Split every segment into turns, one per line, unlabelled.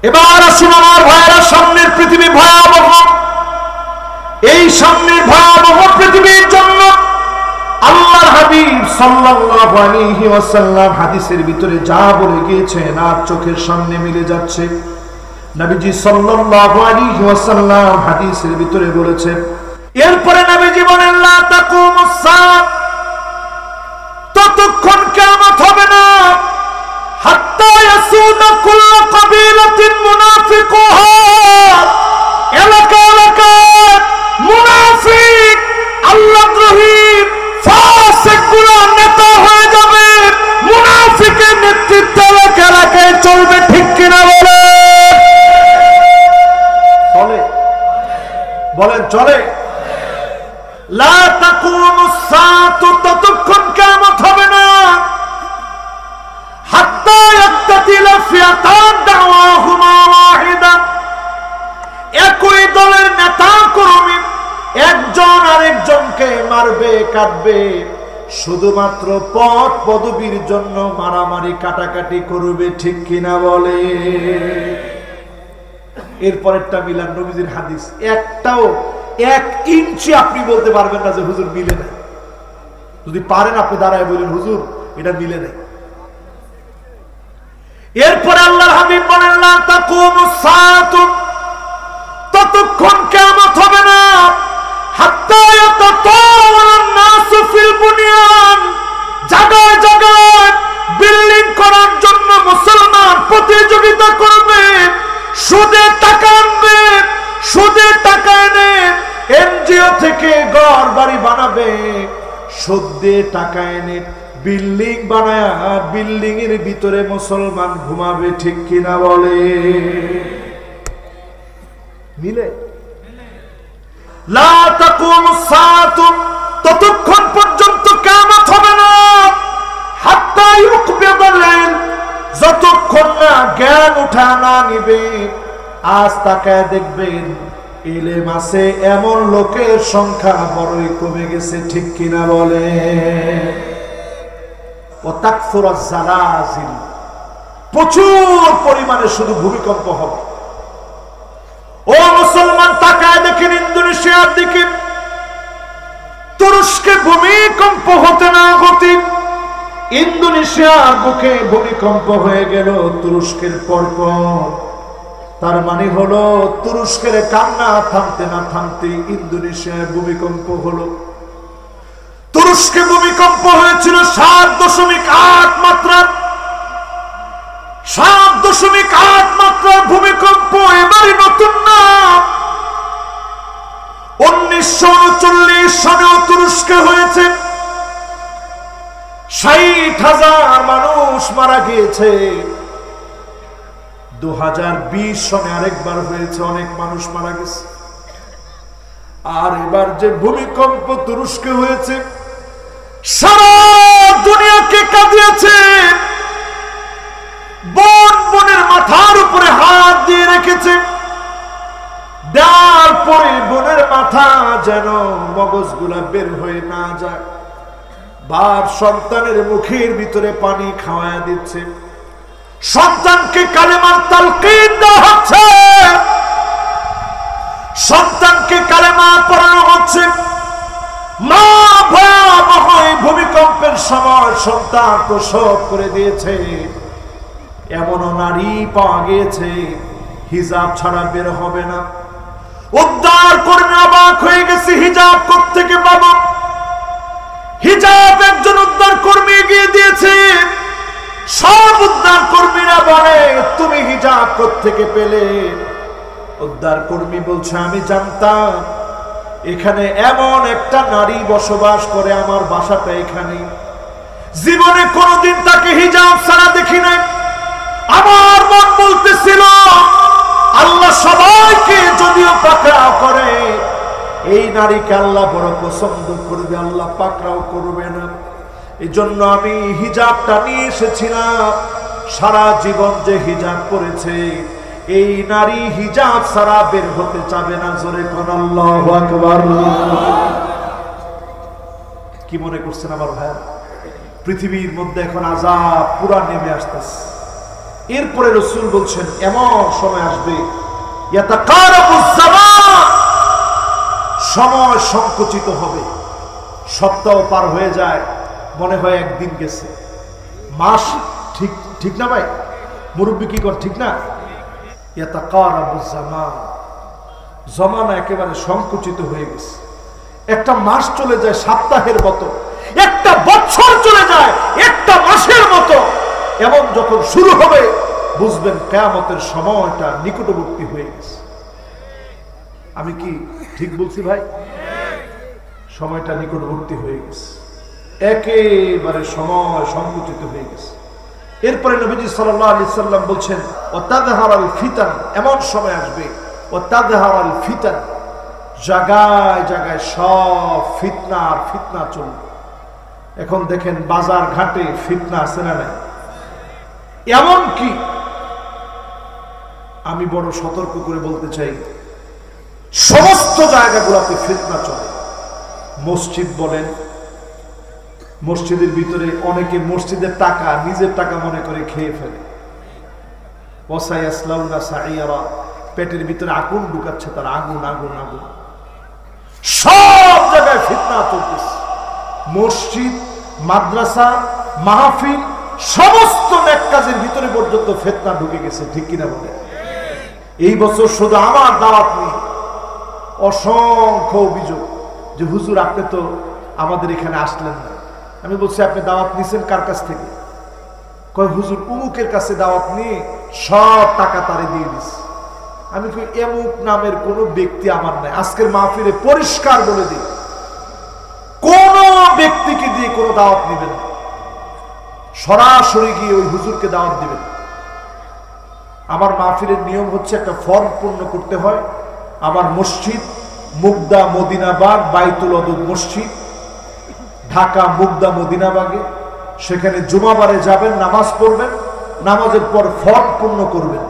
এবার আসুন আমার ভাইয়েরা, সামনের পৃথিবী ভয়াবহ। এই সামনের ভয়াবহ পৃথিবীর জন্য আল্লাহর হাবিব সাল্লাল্লাহু আলাইহি ওয়াসাল্লাম হাদিসের ভিতরে যা বলে গিয়েছেন আর চোখের সামনে মিলে যাচ্ছে। নবীজি সাল্লাল্লাহু আলাইহি ওয়াসাল্লাম হাদিসের ভিতরে বলেছেন, এরপরে নবীজি বলেন, লা তাকুমুস সাআত, ততক্ষণ কিয়ামত হবে না, হাত্তা ইয়াসুদা কুল্লু কাবিলাতিন মুনাফিকুহা, এলাকা এলাকায় মুনাফিক আল্লাহদ্রোহী ফাসিকগুলো নেতা হয়ে যাবে। মুনাফিকের নেতৃত্বে এলাকা এলাকায় চলবে, ঠিক কিনা বলে? চলে, বলেন চলে। লা তাকুমুস সাআতু, ততক্ষণ কিয়ামত হবে না, হাত্তা ইয়াক্তাতিলা ফিয়াতান দাওয়াহুমা ওয়াহিদা, একই দলের নেতা কর্মী একজন আরেকজনকে মারবে, কাটবে, শুধুমাত্র পদ পদবীর জন্য মারামারি কাটাকাটি করবে, ঠিক কিনা বলে? এরপরেরটা মিলান নবীজির হাদিস, একটাও 1 ইঞ্চি আপনি বলতে পারবেন না যে হুজুর মিলে নাই। যদি পারেন আপনি দাঁড়ায় বলেন, হুজুর এটা মিলে নাই। এরপরে আল্লাহর হাবিব বলেন, লা তাকুমুস সাআতু, ততক্ষণ কিয়ামত হবে না, হাত্তা ইয়াতাতাওয়ালান নাসু ফিল বুনিয়ান, জায়গায় জায়গায় বিল্ডিং করার জন্য মুসলমান প্রতিযোগিতা করবে, সুদে টাকা আনবে, সুদে টাকা এনে এনজিও থেকে ঘর বাড়ি বানাবে, সুদ দিয়ে টাকা এনে বিল্ডিং বানায়া বিল্ডিং এর ভিতরে মুসলমান ঘুমাবে, ঠিক কিনা বলে? মিলে? লা তাকুমুস সাআতু, ততক্ষণ পর্যন্ত কিয়ামত হবে না, হাত্তা ইউকবিদাল ইলম, যতক্ষণ না জ্ঞান উঠা না নিবে। আজ তাকায় দেখবেন ইলম আছে এমন লোকের সংখ্যা বড়ই কমে গেছে, ঠিক কিনা বলে? ওয়া তাকসুরাজ জালাজিল, প্রচুর পরিমাণে শুধু ভূমিকম্প হবে। ও মুসলমান, তাকায় দেখেন ইন্দোনেশিয়ার দিকে, তুরস্কে ভূমিকম্প হতে না হতে ইন্দোনেশিয়ার বুকে ভূমিকম্প হয়ে গেল তুরস্কের পরপর। তার মানে হলো তুরস্কের কান্না থামতে না থামতে ইন্দোনেশিয়ায় ভূমিকম্প হলো। তুরস্কে ভূমিকম্প হয়েছিল 7.8 মাত্রা, 7.8 মাত্রার ভূমিকম্প। এবারই নতুন না, 1939 সালেও তুরস্কে হয়েছে, 60,000 মানুষ মারা গিয়েছে। 2020 সনে আরেকবার হয়েছে, অনেক মানুষ মারা গেছে। আর এবার যে ভূমিকম্প তুরস্কে হয়েছে, সারা দুনিয়াকে কাঁদিয়েছে। বোনের মাথার উপরে হাত দিয়ে রেখেছে, দেওয়ার পরে বোনের মাথা যেন মগজগুলা বের হয়ে না যায়। বাপ সন্তানের মুখের ভিতরে পানি খাওয়ায়া দিচ্ছে, সন্তানকে কালেমার তালকিন দেওয়া হচ্ছে, সন্তানকে কালেমা পড়ানো হচ্ছে। মা ভয়াবহ ভূমিকম্পের সময় সন্তান প্রসব করে দিয়েছে। এমনও নারী পাওয়া গিয়েছে হিজাব ছাড়া বের হবে না। উদ্ধার কর্মী অবাক হয়ে গেছে, হিজাব কোত্থেকে পাবো? হিজাব একজন উদ্ধার কর্মী এগিয়ে দিয়েছে। সব উদ্ধার কর্মীরা বলে, তুমি হিজাব কোত্থেকে পেলে? উদ্ধার কর্মী বলছে, আমি জানতাম এখানে এমন একটা নারী বসবাস করে, আমার বাসাটা এখানে। জীবনে কোনোদিন তাকে হিজাব ছাড়া দেখি নাই। আমার মন বলতেছিল, আল্লাহ সবাইকে যদিও পাকড়াও করে, এই নারীকে আল্লাহ বড় পছন্দ করবে, আল্লাহ পাকড়াও করবে না। এই জন্য আমি হিজাবটা নিয়ে এসেছিলাম। সারা জীবন যে হিজাব পরেছে, এই নারী হিজাব ছাড়া বের হতে চাবে না। জোরে কোন আল্লাহু আকবার। কি মনে করছেন আমার ভাই? পৃথিবীর মধ্যে এখন আযাব পুরা নেমে আসতেছে। এরপরে রাসূল বলছেন এমন সময় আসবে ইয়াতাকারাবুজ জামান, সময় সংকুচিত হবে, সপ্তাহ পার হয়ে যায়, মনে হয় একদিন গেছে, মাস ঠিক ঠিক না ভাই, মুরব্বী কি কর ঠিক না? ইয়াতাকারাবুজ জামান, জমানা একেবারে সংকুচিত হয়ে গেছে। একটা মাস চলে যায় সপ্তাহের মতো, একটা বছর চলে যায় একটা মাসের মতো। এমন যখন শুরু হবে বুঝবেন কিয়ামতের সময়টা নিকটবর্তী হয়ে গেছে। আমি কি ঠিক বলছি ভাই? সময়টা নিকটবর্তী হয়ে গেছে, একেবারে সময় সংকুচিত হয়ে গেছে। এরপরে নবীজি সাল্লাল্লাহু আলাইহি সাল্লাম বলছেন ওয়াতাযহারাল ফিতান, এমন সময় আসবে ওয়াতাযহারাল ফিতান, জায়গায় জায়গায় সব ফিতনা আর ফিতনা চলবে। এখন দেখেন বাজার ঘাটে ফিতনা আছে না নাই? এমন কি আমি বড় সতর্ক করে বলতে চাই, সমস্ত জায়গাগুলোতে ফিতনা চলে। মসজিদ বলেন, মসজিদের ভিতরে অনেকে মসজিদের টাকা নিজের টাকা মনে করে খেয়ে ফেলে। ওয়াসায়াসলাউনা সাইয়ারা, পেটের ভিতরে আগুন ঢুকাচ্ছে তার, আগুন আগুন আগুন। সব জায়গায় ফিতনা চলতেছে। মসজিদ, মাদ্রাসা, মাহফিল, সমস্ত নেক কাজের ভিতরে পর্যন্ত ফিতনা ঢুকে গেছে, ঠিক কিনা বলে? এই বছর শুধু আমার দাওয়াত নিয়ে অসংখ্য অভিযোগ যে হুজুর আপনি তো আমাদের এখানে আসলেন না। আমি বলছি আপনি দাওয়াত নিছেন কার কাছ থেকে? কয় হুজুর উমুকের কাছে দাওয়াত নিয়ে সব টাকা তারে দিয়ে দিছি। আমি কই এমুক নামের কোন ব্যক্তি আমার নাই। আজকের মাহফিলে পরিষ্কার বলে দিই, কোন ব্যক্তিকে দিয়ে কোনো দাওয়াত নেবেন, সরাসরি গিয়ে ওই হুজুরকে দাওয়াত দিবেন। আমার মাহফিলের নিয়ম হচ্ছে একটা ফর্ম পূর্ণ করতে হয়। আমার মসজিদ মুগদা মদিনাবাগ বাইতুল অদব মসজিদ, ঢাকা মুগদা মদিনাবাগে। সেখানে জুমাবারে যাবেন, নামাজ পড়বেন, নামাজের পর ফর্ম পূর্ণ করবেন।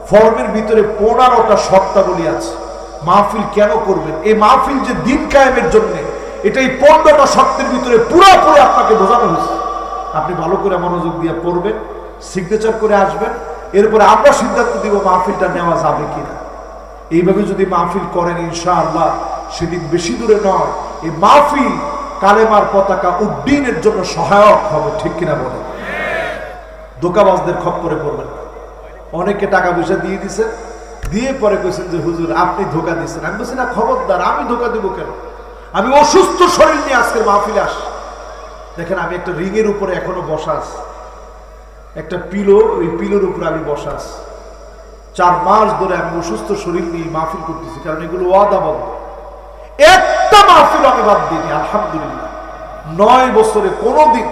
ফর্মের ভিতরে 15টা শর্তাবলী আছে মাহফিল কেন করবেন। এই মাহফিল যে দিন কায়েমের জন্য, এটা এই 15টা শর্তের ভিতরে পুরোপুরি আপনাকে বোঝানো হয়েছে। আপনি ভালো করে মনোযোগ দিয়ে পড়বেন, সিগনেচার করে আসবেন, এরপরে আমরা সিদ্ধান্ত দিব মাহফিলটা নেওয়া যাবে কিনা। এইভাবে যদি মাহফিল করেন ইনশাআল্লাহ সেদিন বেশি দূরে নয়, এই মাহফিল কালেমার পতাকা উড্ডীনের জন্য সহায়ক হবে, ঠিক কিনা বলেন? ধোঁকাবাজদের খপ্পরে পড়বেন। অনেকে টাকা পয়সা দিয়ে দিছে, দিয়ে পরে কইছেন যে হুজুর আপনি ধোঁকা দিচ্ছেন। আমি বলছি না, খবরদার, আমি ধোঁকা দিব কেন? আমি অসুস্থ শরীর নিয়ে আজকের মাহফিলে আসি। দেখেন আমি একটা রিংয়ের উপরে এখনো বসা আছি, একটা পিলো, ওই পিলোর উপরে আমি বসা আছি। 4 মাস ধরে আমি অসুস্থ শরীর নিয়ে মাহফিল করতেছি, কারণ এগুলো ওয়াদাবদ্ধ। একটা মাহফিল আমি বাদ দিইনি আলহামদুলিল্লাহ। 9 বছরে কোনোদিন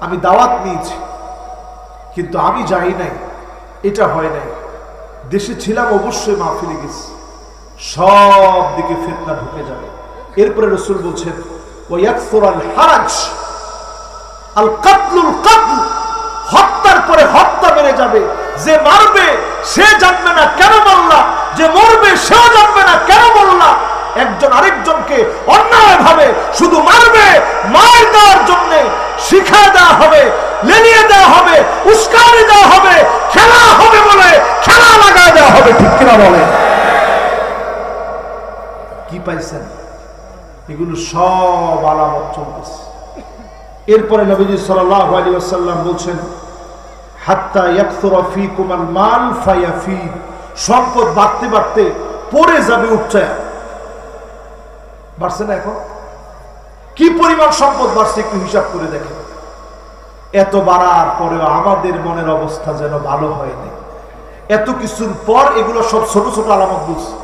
আমি দাওয়াত নিয়েছি, কিন্তু আমি যাই নাই, এটা হয় নাই। দেশে ছিলাম অবশ্যই মাহফিলে গেছি, সব দিকে ফিতনা ঢুকে যাবে। এরপরে রাসূল বলছেন ওয়ায়াকসুরাল হারাজ, আল কাতলুল কাতল, হত্যার পরে হত্যা বেড়ে যাবে। যে মারবে সে জানবে না কেন মারলাম, যে মরবে সেও জানবে না কেন মরলাম। একজন আরেকজনকে অন্যায়ভাবে শুধু মারবে, মার দেওয়ার জন্য শিখায় দেওয়া হবে, লেলিয়ে দেওয়া হবে, উস্কানি দেওয়া হবে, খেলা হবে বলে খেলা লাগায় দেওয়া হবে, ঠিক কিনা বলে? কি পাইছেন? এগুলো সব আলামত চলতেছে। এরপরে নবীজি সাল্লাল্লাহু আলাইহি ওয়াসাল্লাম বলছেন হাত্তা ইয়াকসুরা ফীকুমাল মাল ফায়াফিদ, সম্পদ বাড়তে বাড়তে পড়ে যাবে উপচায়া। বাড়ছে না? এখন কি পরিমাণ সম্পদ বাড়ছে একটু হিসাব করে দেখেন। এত বাড়ার পরেও আমাদের মনের অবস্থা যেন ভালো হয়নি। এত কিছুর পর এগুলো সব ছোট ছোট আলামত বুঝছে।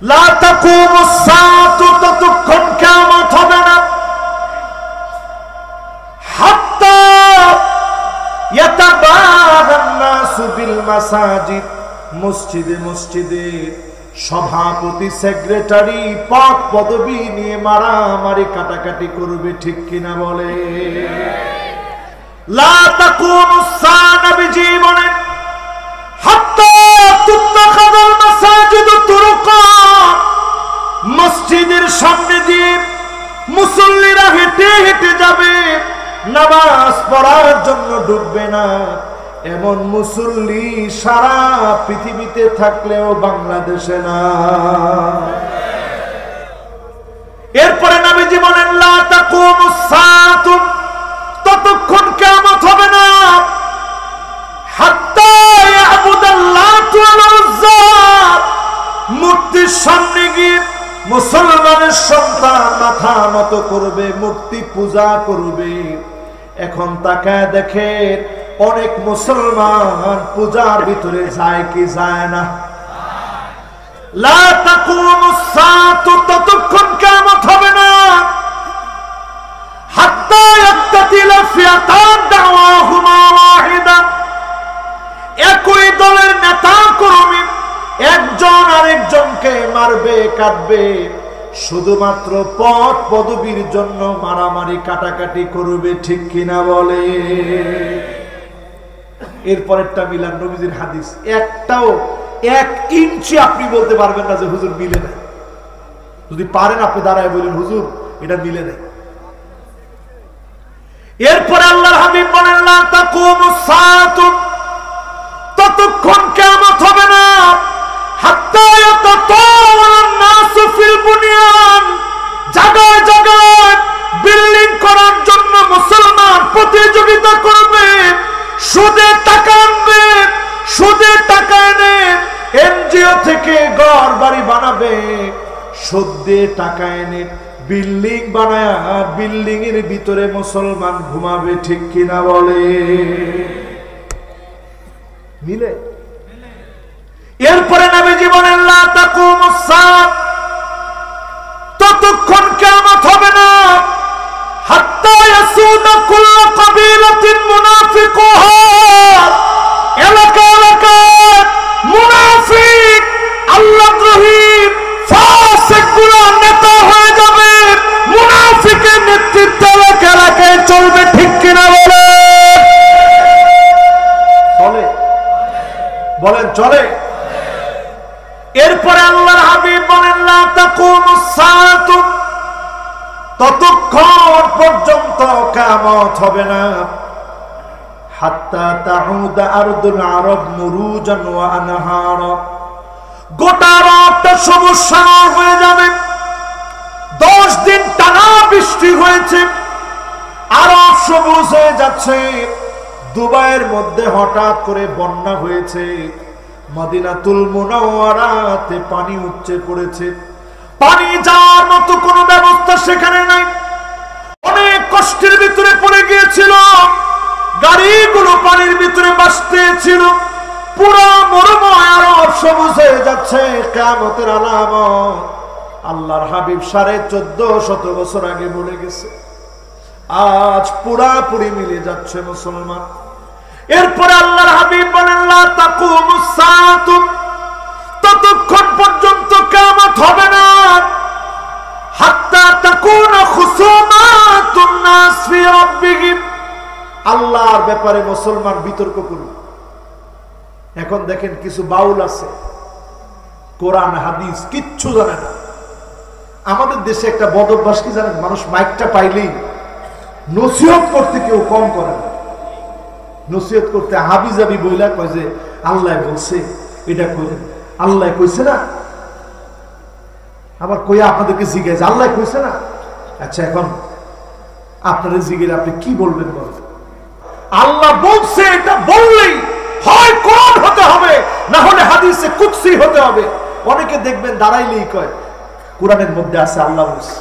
লা তাকুমুস সাআতু, ততক্ষণ কিয়ামত হবে না হাত্তা ইয়াতাবাহান নাসু বিল মাসাজিদ, মসজিদে মসজিদে সভাপতি, সেক্রেটারি, পদ পদবি নিয়ে মারামারি কাটাকাটি করবে, ঠিক কিনা বলে? লা তাকুমুস সাআ, নবীজি বলেন হাত্তা তুত্তাখাযাল মাসাজিদু তুরুকা, মসজিদের সামনে দিয়ে মুসল্লিরা হেঁটে হেঁটে যাবে, নামাজ পড়ার জন্য ঢুকবে না। এমন মুসল্লি সারা পৃথিবীতে থাকলেও বাংলাদেশে না। এরপরে নবীজি বলেন লা তাকুমুস সাআতু, ততক্ষণ কিয়ামত হবে না হাত্তা ইয়াবুদাল্লাহু ওয়াল উজ্জা, মূর্তির সামনে গিয়ে মুসলমানের সন্তান মাথা নত করবে, মূর্তি পূজা করবে। এখন তাকায় দেখেন অনেক মুসলমান পূজার ভিতরে যায় কি যায় না? লা তাকুমুস সাআতু, ততক্ষণ কিয়ামত হবে না হাত্তা ইয়াক্তাতিলা ফিয়াতান দাওয়াহুমা ওয়াহিদা, একই দলের নেতা কর্মী একজন আরেকজনকে মারবে কাটবে, শুধুমাত্র পদ পদবীর জন্য মারামারি কাটাকাটি করবে, ঠিক কিনা বলে? এরপরেরটা মিলান নবীজির হাদিস, একটাও 1 ইঞ্চি আপনি বলতে পারবেন না যে হুজুর মিলে নাই। যদি পারেন আপনি দাঁড়ায় বলেন হুজুর এটা মিলে নাই। এরপরে আল্লাহর হাবিব বলেন লা তাকুমুস সাআতু, ততক্ষণ কিয়ামত হবে না হাত্তা ইয়াতাতাওয়ালান নাসু ফিল বুনিয়ান, জায়গায় জায়গায় বিল্ডিং করার জন্য মুসলমান প্রতিযোগিতা করবে, সুদে টাকা আনবে, সুদে টাকা এনে এনজিও থেকে ঘর বাড়ি বানাবে, সুদে টাকা এনে বিল্ডিং বানায়া বিল্ডিং এর ভিতরে মুসলমান ঘুমাবে, ঠিক কিনা বলে? মিলে? এরপরে নবীজি বলেন লা তাকুমুস সাআত, ততক্ষণ কিয়ামত হবে না হাত্তা ইয়াসুদা কুল্লু কাবিলাতিন মুনাফিকুহা, এলাকা এলাকায় মুনাফিক আল্লাহদ্রোহী ফাসিকগুলো নেতা হয়ে যাবে, মুনাফিকের নেতৃত্বে এলাকা এলাকায় চলবে, ঠিক কিনা বলে? চলে? বলেন চলে? এরপরে আল্লাহর হাবিব বলেন লা তাকুমুস সাআতু, ততক্ষণ পর্যন্ত কিয়ামত হবে না হাত্তা তাউদা আরদুল আরব মুরুজান ওয়া আনহারা, গোটা আরবটা সবুজ শ্যামল হয়ে যাবে। 10 দিন টানা বৃষ্টি হয়েছে, আরব সবুজ হয়ে যাচ্ছে। দুবাইয়ের মধ্যে হঠাৎ করে বন্যা হয়েছে, মদিনাতুল মুনাওয়ারাতে পানি উপচে পড়েছে, পানি যাওয়ার মতো কোনো ব্যবস্থা সেখানে নাই, অনেক কষ্টের ভিতরে পড়ে গিয়েছিল, গাড়িগুলো পানির ভিতরে ভাসতেছিল, পুরো মরুময় আরব সবুজ হয়ে যাচ্ছে, কিয়ামতের আলামত। আল্লাহর হাবিব 1450 বছর আগে বলে গেছে, আজ পুরাপুরি মিলে যাচ্ছে মুসলমান। এরপরে আল্লাহর হাবিব বলেন লা তাকুমুস সাআতু, ততক্ষণ পর্যন্ত কিয়ামত হবে না হাত্তা তাকুনা খুসুমাতুন নাস ফি রাব্বিহিম, আল্লাহর ব্যাপারে মুসলমান বিতর্ক করবে। এখন দেখেন কিছু বাউল আছে, কোরআন হাদিস কিচ্ছু জানে না। আমাদের দেশে একটা বদ অভ্যাস কি জানেন? মানুষ মাইকটা পাইলেই নসিহত করতে কেউ কম করে না, নসিহত করতে হাবি জাবি বইলা কয় যে আল্লাহ বলছে এটা করেন, আল্লাহ কইছে না, আবার কইয়া আপনাদেরকে জিজ্ঞেস আল্লাহ কইছে না। আচ্ছা এখন আপনাদের জিজ্ঞেস আপনি কি বলবেন? বলেন আল্লাহ বলছে, এটা বললেই হয় কোরআন হতে হবে, না হলে হাদিসে কুদসি হতে হবে। অনেকে দেখবেন দাঁড়াইলেই কয় কোরআনের মধ্যে আছে আল্লাহ বলছে,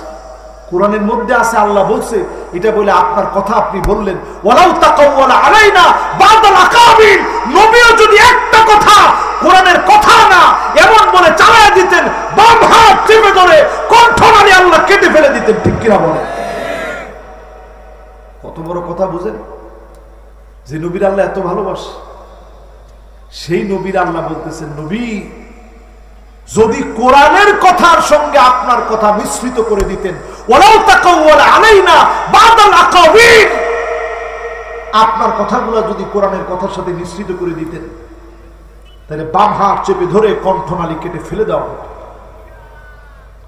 কোরআনের মধ্যে আছে আল্লাহ বলছে, এটা বলে আপনার কথা আপনি বললেন। ওয়ালাউ তাকাওয়ালা আলাইনা বাদাল আকাবির, নবীও যদি একটা কথা কোরআনের কথা না এমন বলে চালায় দিতেন, বাম হাত চেপে ধরে কণ্ঠনালী আল্লাহ কেটে ফেলে দিতেন, ঠিক কিনা বলেন? কত বড় কথা বুঝেন? যে নবীর আল্লাহ এত ভালোবাসে, সেই নবীর আল্লাহ বলতেছেন, নবী যদি কোরআনের কথার সঙ্গে আপনার কথা মিশ্রিত করে দিতেন, ওয়ালাউ তাকাওয়ালা আলাইনা বাদাল আকাবির, আপনার কথাগুলো যদি কোরআনের কথার সাথে মিশ্রিত করে দিতেন, তাহলে বাম হাত চেপে ধরে কণ্ঠনালী কেটে ফেলে দেওয়া হতো।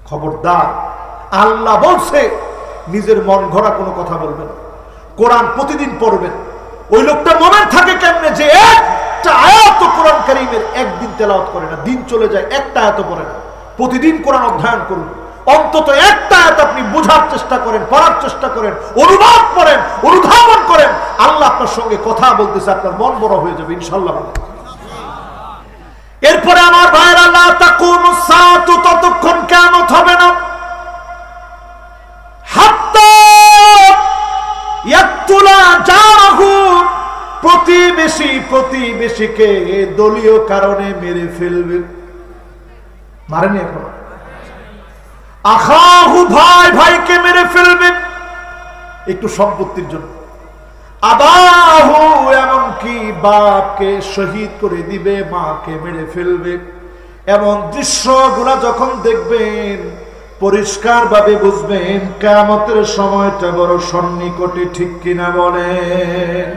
খবরদার, আল্লাহ বলছে, নিজের মন গড়া কোনো কথা বলবেন, কোরআন প্রতিদিন পড়বেন, ওই লোকটা মোমেন থাকে কেমনে যে একটা আয়াত কোরআন কারীমের একদিন তেলাওয়াত করে না, দিন চলে যায় একটা আয়াত পড়ে না। প্রতিদিন কোরআন অধ্যয়ন করুন, অন্তত একটা আয়াত আপনি বোঝার চেষ্টা করেন, পড়ার চেষ্টা করেন, অনুবাদ করেন, অনুধাবন করেন। আল্লাহ আপনার সঙ্গে কথা বলতেছে, আপনার মন বড় হয়ে যাবে ইনশাআল্লাহ। এরপরে আমার ভাইরা, লা তাকুমুস সাআতু, ততক্ষণ কিয়ামত হবে না, হাত্তা ইয়াকতুলা জারাহু, প্রতিবেশী প্রতিবেশীকে দলীয় কারণে মেরে ফেলবে। মারেনি এখন? আখাহু, ভাই ভাইকে মেরে ফেলবে একটু সম্পত্তির জন্য। আবাহু, এমনকি বাপকে শহীদ করে দিবে, মাকে মেরে ফেলবে। এমন দৃশ্যগুলা যখন দেখবেন পরিষ্কার ভাবে বুঝবেন কিয়ামতের সময়টা বড় সন্নিকটে, ঠিক কিনা বলেন?